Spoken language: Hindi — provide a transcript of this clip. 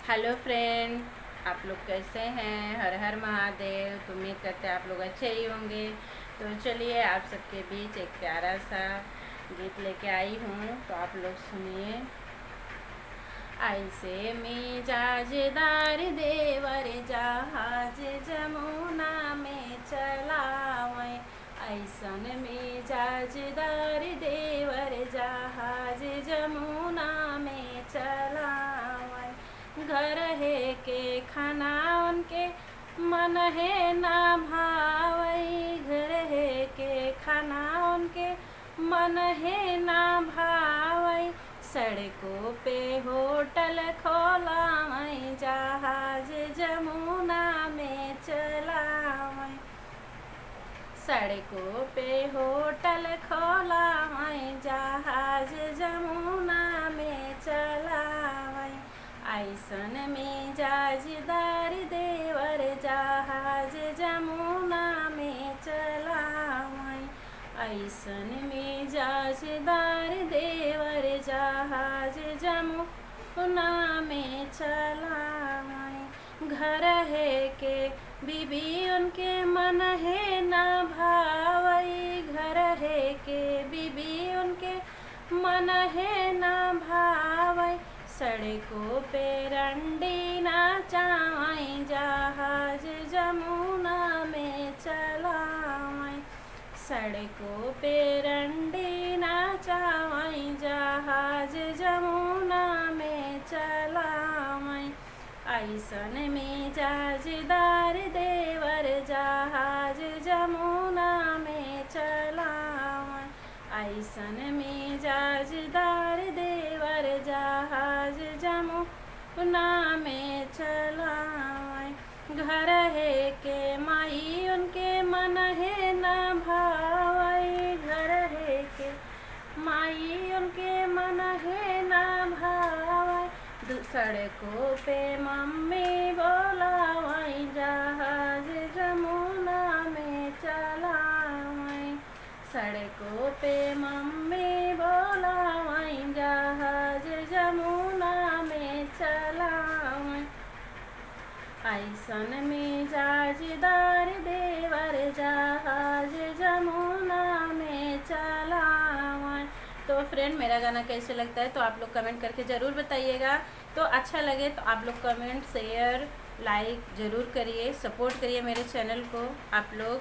हेलो फ्रेंड, आप लोग कैसे हैं? हर हर महादेव। तो उम्मीद करते हैं आप लोग अच्छे ही होंगे। तो चलिए आप सबके बीच एक प्यारा सा गीत लेके आई हूँ, तो आप लोग सुनिए। ऐसे मिजाजदार देवर जहाज जमुना में चलावै, ऐसन मिजाजदार देवर जहाज जमुना में चलावै। घर है के खाना उनके मन है ना भावै, घर है के खाना उनके मन है ना भावै। सड़कों पे होटल खोलावै, जहाज जमुना में चलावै। सड़कों पे होटल खोलावै, जहाज जमुना में चलावै। ऐसन मिजाजदार देवर जहाज जमुना में चलावै, ऐसन मिजाजदार देवर जहाज जमुना में चलावै। घर है के बीबी उनके मन है ना भावै, घर है के बीबी उनके मन है ना भावै। सड़कों पे रंडी नाचावै, जहाज जमुना में चलावै। सड़कों पे रंडी नाचावै, जहाज जमुना में चलावै। ऐसन मिजाजदार देवर जहाज जमुना में चलावै, ऐसन मिजाजदार देवर जहाज जमुना में चलावै। घर है के माई उनके मन है ना भावै, घर है के माई उनके मन है ना भावै। सड़कों पे मम्मी बोलावै, जहाज जमुना में चलावै। सड़कों पे मम्मी बोलावै, जहाज जमुना में चलावै। ऐसन मिजाजदार देवर जहाज जमुना में चलावै। तो फ्रेंड, मेरा गाना कैसे लगता है तो आप लोग कमेंट करके ज़रूर बताइएगा। तो अच्छा लगे तो आप लोग कमेंट शेयर लाइक ज़रूर करिए, सपोर्ट करिए मेरे चैनल को आप लोग।